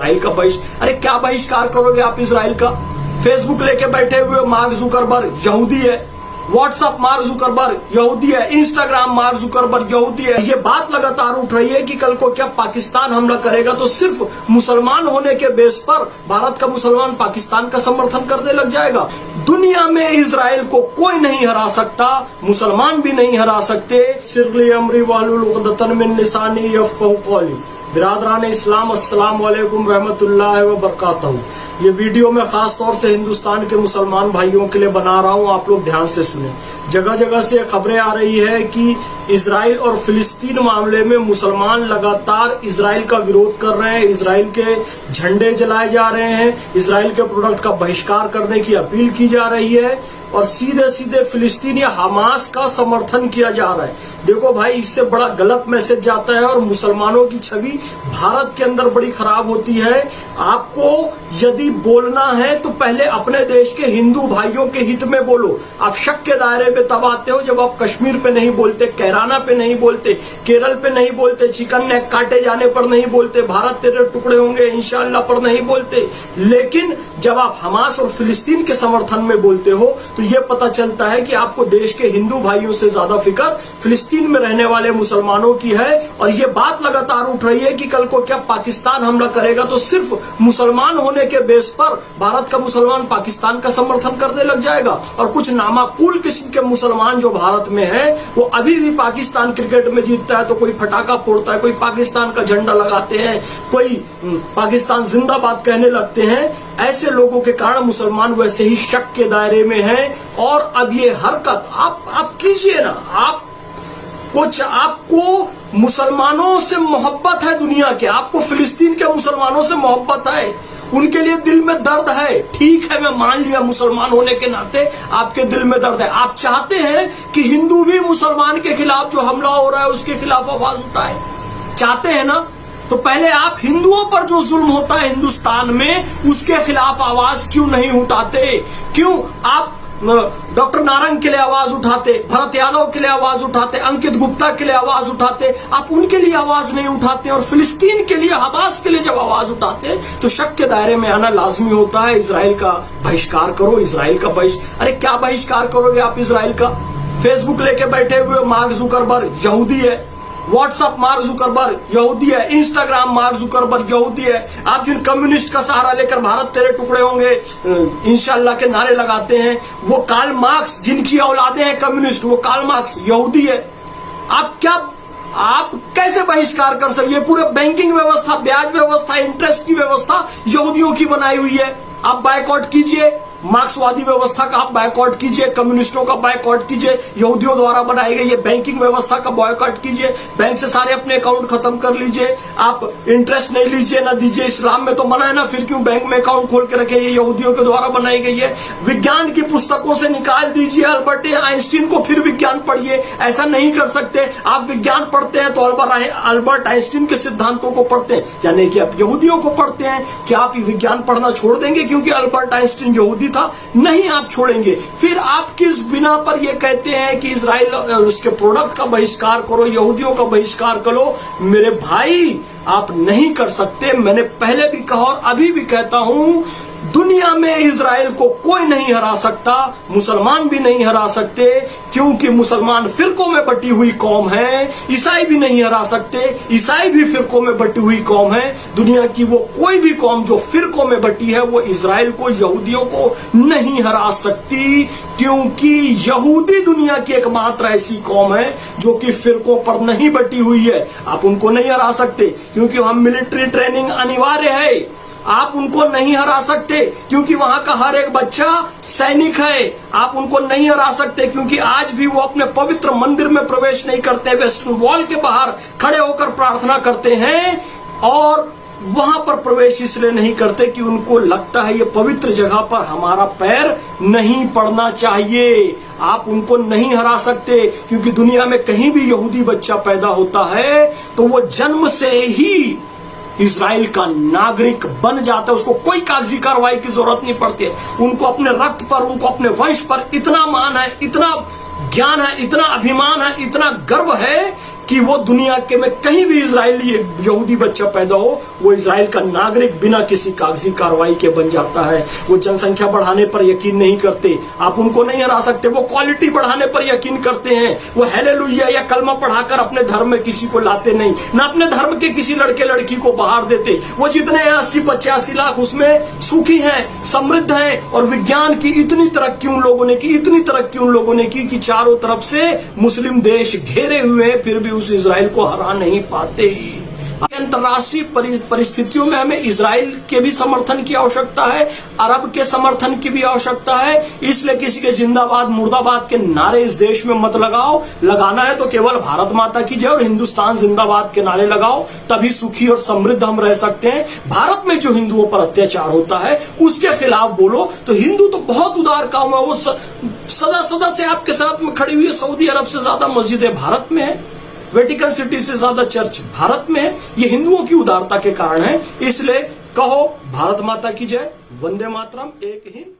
Israel का बहिष्कार। अरे क्या बहिष्कार करोगे आप इसराइल का? फेसबुक लेके बैठे हुए मार्क जुकरबर्ग यहूदी है, व्हाट्सएप मार्क जुकरबर्ग यहूदी है, इंस्टाग्राम मार्क जुकरबर्ग यहूदी है। ये बात लगातार उठ रही है कि कल को क्या पाकिस्तान हमला करेगा तो सिर्फ मुसलमान होने के बेस पर भारत का मुसलमान पाकिस्तान का समर्थन करने लग जाएगा। दुनिया में इजराइल को कोई नहीं हरा सकता, मुसलमान भी नहीं हरा सकते। सिरली अमरी वालुल उक़दतन मिन लिसानी यफ़क़हू क़ौली। बिरादरान इस्लाम, अस्सलाम वालेकुम रहमतुल्लाहि व बरकातहू। ये वीडियो मैं खास तौर से हिंदुस्तान के मुसलमान भाइयों के लिए बना रहा हूं, आप लोग ध्यान से सुने। जगह जगह से खबरें आ रही है कि इजराइल और फिलिस्तीन मामले में मुसलमान लगातार इजराइल का विरोध कर रहे हैं, इजराइल के झंडे जलाए जा रहे हैं, इजराइल के प्रोडक्ट का बहिष्कार करने की अपील की जा रही है और सीधे सीधे फिलिस्तीनी हमास का समर्थन किया जा रहा है। देखो भाई, इससे बड़ा गलत मैसेज जाता है और मुसलमानों की छवि भारत के अंदर बड़ी खराब होती है। आपको यदि बोलना है तो पहले अपने देश के हिंदू भाइयों के हित में बोलो। आप शक के दायरे में तब आते हो जब आप कश्मीर पे नहीं बोलते, कैराना पे नहीं बोलते, केरल पे नहीं बोलते, चिकन नेक काटे जाने पर नहीं बोलते, भारत तेरे टुकड़े होंगे इंशाअल्लाह पर नहीं बोलते। लेकिन जब आप हमास और फिलिस्तीन के समर्थन में बोलते हो तो ये पता चलता है कि आपको देश के हिंदू भाइयों से ज्यादा फिक्र फिलिस्तीन में रहने वाले मुसलमानों की है। और ये बात लगातार उठ रही है कि कल को क्या पाकिस्तान हमला करेगा तो सिर्फ मुसलमान होने के बेस पर भारत का मुसलमान पाकिस्तान का समर्थन करने लग जाएगा। और कुछ नामाकूल किस्म के मुसलमान जो भारत में है वो अभी भी पाकिस्तान क्रिकेट में जीतता है तो कोई फटाका फोड़ता है, कोई पाकिस्तान का झंडा लगाते हैं, कोई पाकिस्तान जिंदाबाद कहने लगते हैं। ऐसे लोगों के कारण मुसलमान वैसे ही शक के दायरे में हैं। और अब ये हरकत आप कीजिए ना। आपको मुसलमानों से मोहब्बत है दुनिया के, आपको फिलिस्तीन के मुसलमानों से मोहब्बत है, उनके लिए दिल में दर्द है। ठीक है, मैं मान लिया मुसलमान होने के नाते आपके दिल में दर्द है। आप चाहते हैं कि हिंदू भी मुसलमान के खिलाफ जो हमला हो रहा है उसके खिलाफ आवाज उठाए, चाहते हैं ना? तो पहले आप हिंदुओं पर जो जुल्म होता है हिंदुस्तान में उसके खिलाफ आवाज क्यों नहीं उठाते? क्यों आप डॉक्टर नारंग के लिए आवाज उठाते, भरत यादव के लिए आवाज उठाते, अंकित गुप्ता के लिए आवाज उठाते, आप उनके लिए आवाज नहीं उठाते? और फिलिस्तीन के लिए, हमास के लिए जब आवाज उठाते तो शक के दायरे में आना लाजमी होता है। इजराइल का बहिष्कार करो, इजराइल का बहिष्कार। अरे क्या बहिष्कार करोगे आप इसराइल का? फेसबुक लेके बैठे हुए मार्क जुकरबर्ग यहूदी है, व्हाट्सएप मार्क जुकरबर्ग यहूदी है, इंस्टाग्राम मार्क जुकरबर्ग यहूदी है। आप जिन कम्युनिस्ट का सहारा लेकर भारत तेरे टुकड़े होंगे इंशाअल्लाह के नारे लगाते हैं, वो कार्ल मार्क्स जिनकी औलादे हैं कम्युनिस्ट, वो कार्ल मार्क्स यहूदी है। आप कैसे बहिष्कार कर सकते? ये पूरे बैंकिंग व्यवस्था, ब्याज व्यवस्था, इंटरेस्ट की व्यवस्था यहूदियों की बनाई हुई है। आप बायकॉट कीजिए, मार्क्सवादी व्यवस्था का आप बायकॉट कीजिए, कम्युनिस्टों का बायकॉट कीजिए, यहूदियों द्वारा बनाई गई ये बैंकिंग व्यवस्था का बायकॉट कीजिए, बैंक से सारे अपने अकाउंट खत्म कर लीजिए, आप इंटरेस्ट नहीं लीजिए ना दीजिए। इस्लाम में तो मना है ना, फिर क्यों बैंक में अकाउंट खोल के रखे? ये यहूदियों के द्वारा बनाई गई है। विज्ञान की पुस्तकों से निकाल दीजिए अल्बर्ट आइंस्टीन को, फिर विज्ञान पढ़िए। ऐसा नहीं कर सकते। आप विज्ञान पढ़ते हैं तो अल्बर्ट आइंस्टीन के सिद्धांतों को पढ़ते हैं, यानी कि आप यहूदियों को पढ़ते हैं। क्या आप विज्ञान पढ़ना छोड़ देंगे क्योंकि अल्बर्ट आइंस्टीन यहूदी था? नहीं, आप छोड़ेंगे। फिर आप किस बिना पर ये कहते हैं कि इजराइल उसके प्रोडक्ट का बहिष्कार करो, यहूदियों का बहिष्कार करो? मेरे भाई, आप नहीं कर सकते। मैंने पहले भी कहा और अभी भी कहता हूं, दुनिया में इजराइल को कोई नहीं हरा सकता, मुसलमान भी नहीं हरा सकते, क्योंकि मुसलमान फिरकों में बटी हुई कौम है। ईसाई भी नहीं हरा सकते, ईसाई भी फिरकों में बटी हुई कौम है। दुनिया की वो कोई भी कौम जो फिरकों में बटी है वो इजराइल को, यहूदियों को नहीं हरा सकती, क्योंकि यहूदी दुनिया की एकमात्र ऐसी कौम है जो कि फिरकों पर नहीं बटी हुई है। आप उनको नहीं हरा सकते क्योंकि वहां मिलिट्री ट्रेनिंग अनिवार्य है। आप उनको नहीं हरा सकते क्योंकि वहां का हर एक बच्चा सैनिक है। आप उनको नहीं हरा सकते क्योंकि आज भी वो अपने पवित्र मंदिर में प्रवेश नहीं करते, वेस्टर्न वॉल के बाहर खड़े होकर प्रार्थना करते हैं। और वहां पर प्रवेश इसलिए नहीं करते कि उनको लगता है ये पवित्र जगह पर हमारा पैर नहीं पड़ना चाहिए। आप उनको नहीं हरा सकते क्योंकि दुनिया में कहीं भी यहूदी बच्चा पैदा होता है तो वो जन्म से ही इजराइल का नागरिक बन जाता है। उसको कोई कागजी कार्रवाई की जरूरत नहीं पड़ती है। उनको अपने रक्त पर, उनको अपने वंश पर इतना मान है, इतना ज्ञान है, इतना अभिमान है, इतना गर्व है कि वो दुनिया के में कहीं भी इजरायली यहूदी बच्चा पैदा हो, वो इजराइल का नागरिक बिना किसी कागजी कार्रवाई के बन जाता है। वो जनसंख्या बढ़ाने पर यकीन नहीं करते, आप उनको नहीं हरा सकते। वो क्वालिटी बढ़ाने पर यकीन करते हैं। वो हालेलुया या कलमा पढ़ाकर अपने धर्म में किसी को लाते नहीं, ना अपने धर्म के किसी लड़के लड़की को बाहर देते। वो जितने हैं 80-85 लाख, उसमें सुखी हैं, समृद्ध हैं, और विज्ञान की इतनी तरक्की उन लोगों ने की, इतनी तरक्की उन लोगों ने की कि चारों तरफ से मुस्लिम देश घेरे हुए हैं, फिर भी उस इजराइल को हरा नहीं पाते ही। अंतरराष्ट्रीय परिस्थितियों में हमें इजराइल के भी समर्थन की आवश्यकता है, अरब के समर्थन की भी आवश्यकता है। इसलिए किसी के जिंदाबाद मुर्दाबाद के नारे इस देश में मत लगाओ। लगाना है तो केवल भारत माता की जय और हिंदुस्तान जिंदाबाद के नारे लगाओ, तभी सुखी और समृद्ध हम रह सकते हैं। भारत में जो हिंदुओं पर अत्याचार होता है उसके खिलाफ बोलो। तो हिंदू तो बहुत उदार कौम है, वो सदा सदा से आपके साथ में खड़ी हुई है। सऊदी अरब से ज्यादा मस्जिदें भारत में है, वेटिकन सिटी से ज्यादा चर्च भारत में है। ये हिंदुओं की उदारता के कारण है। इसलिए कहो भारत माता की जय, वंदे मातरम, एक हिंद।